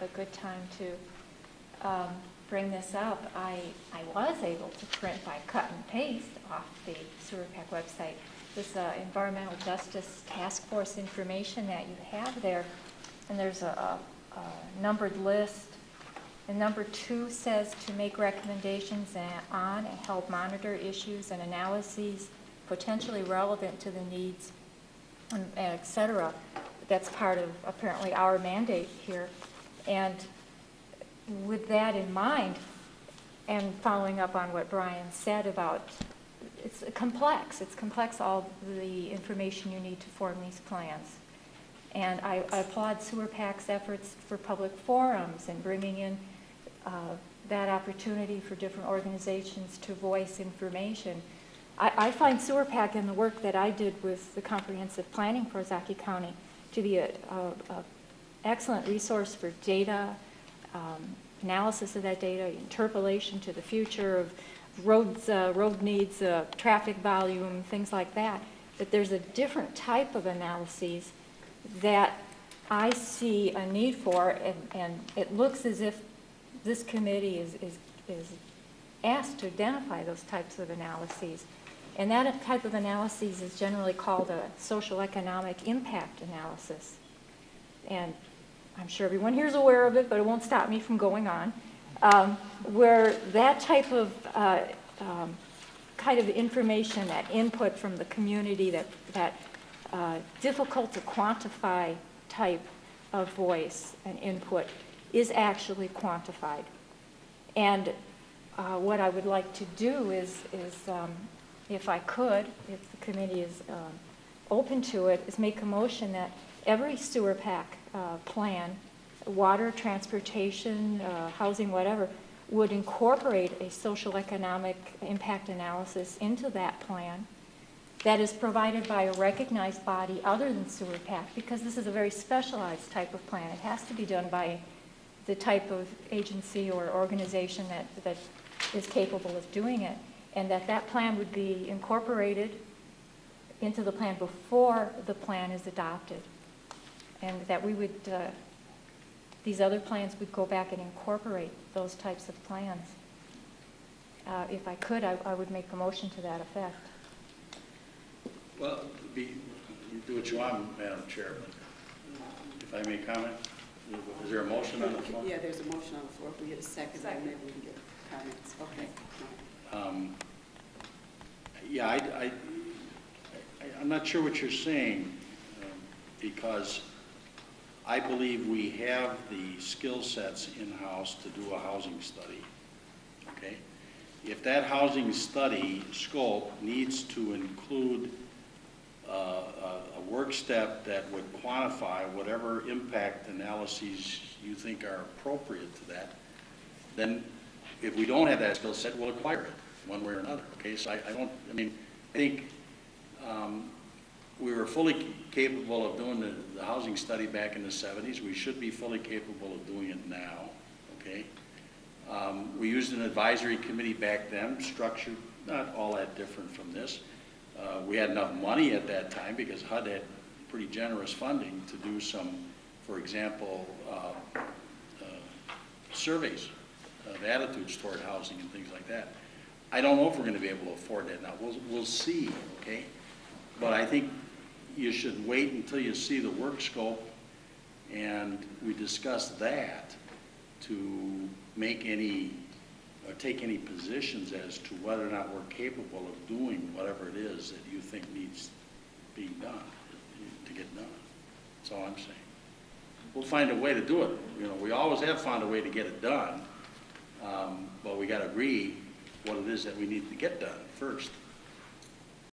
a good time to bring this up. I was able to print by cut and paste off the SEWRPC website this environmental justice task force information that you have there, and there's a numbered list. And number 2 says to make recommendations on and help monitor issues and analyses potentially relevant to the needs, and et cetera. That's part of apparently our mandate here. And with that in mind, and following up on what Brian said about it's complex, all the information you need to form these plans. And I applaud SEWRPC's efforts for public forums and bringing in that opportunity for different organizations to voice information. I find SEWRPC and the work that I did with the comprehensive planning for Ozaukee County to be an excellent resource for data, analysis of that data, interpolation to the future of roads, road needs, traffic volume, things like that. But there's a different type of analyses that I see a need for, and it looks as if this committee is asked to identify those types of analyses. And that type of analysis is generally called a socio-economic impact analysis. And I'm sure everyone here is aware of it, but it won't stop me from going on. Where that type of kind of information, that input from the community, that difficult to quantify type of voice and input is actually quantified. And what I would like to do is if I could, if the committee is open to it, is make a motion that every SEWRPC plan, water, transportation, housing, whatever, would incorporate a social economic impact analysis into that plan that is provided by a recognized body other than SEWRPC, because this is a very specialized type of plan. It has to be done by the type of agency or organization that is capable of doing it, and that plan would be incorporated into the plan before the plan is adopted, and that we would, these other plans would go back and incorporate those types of plans. If I could, I would make a motion to that effect. Well, you do what you want, Madam Chair, but if I may comment, is there a motion on the floor? Yeah, there's a motion on the floor. If we get a second, then maybe we can get comments. Okay. Yeah, I'm not sure what you're saying, because I believe we have the skill sets in-house to do a housing study, okay? If that housing study scope needs to include a work step that would quantify whatever impact analyses you think are appropriate to that, then if we don't have that skill set, we'll acquire it one way or another, okay? So I think we were fully capable of doing the housing study back in the 70s. We should be fully capable of doing it now, okay? We used an advisory committee back then, structured not all that different from this. We had enough money at that time because HUD had pretty generous funding to do some, for example, surveys of attitudes toward housing and things like that. I don't know if we're going to be able to afford that now. We'll see, okay? But I think you should wait until you see the work scope and we discuss that to make any, or take any positions as to whether or not we're capable of doing whatever it is that you think needs being done to get done. That's all I'm saying. We'll find a way to do it. You know, we always have found a way to get it done, but we got to agree what it is that we need to get done first.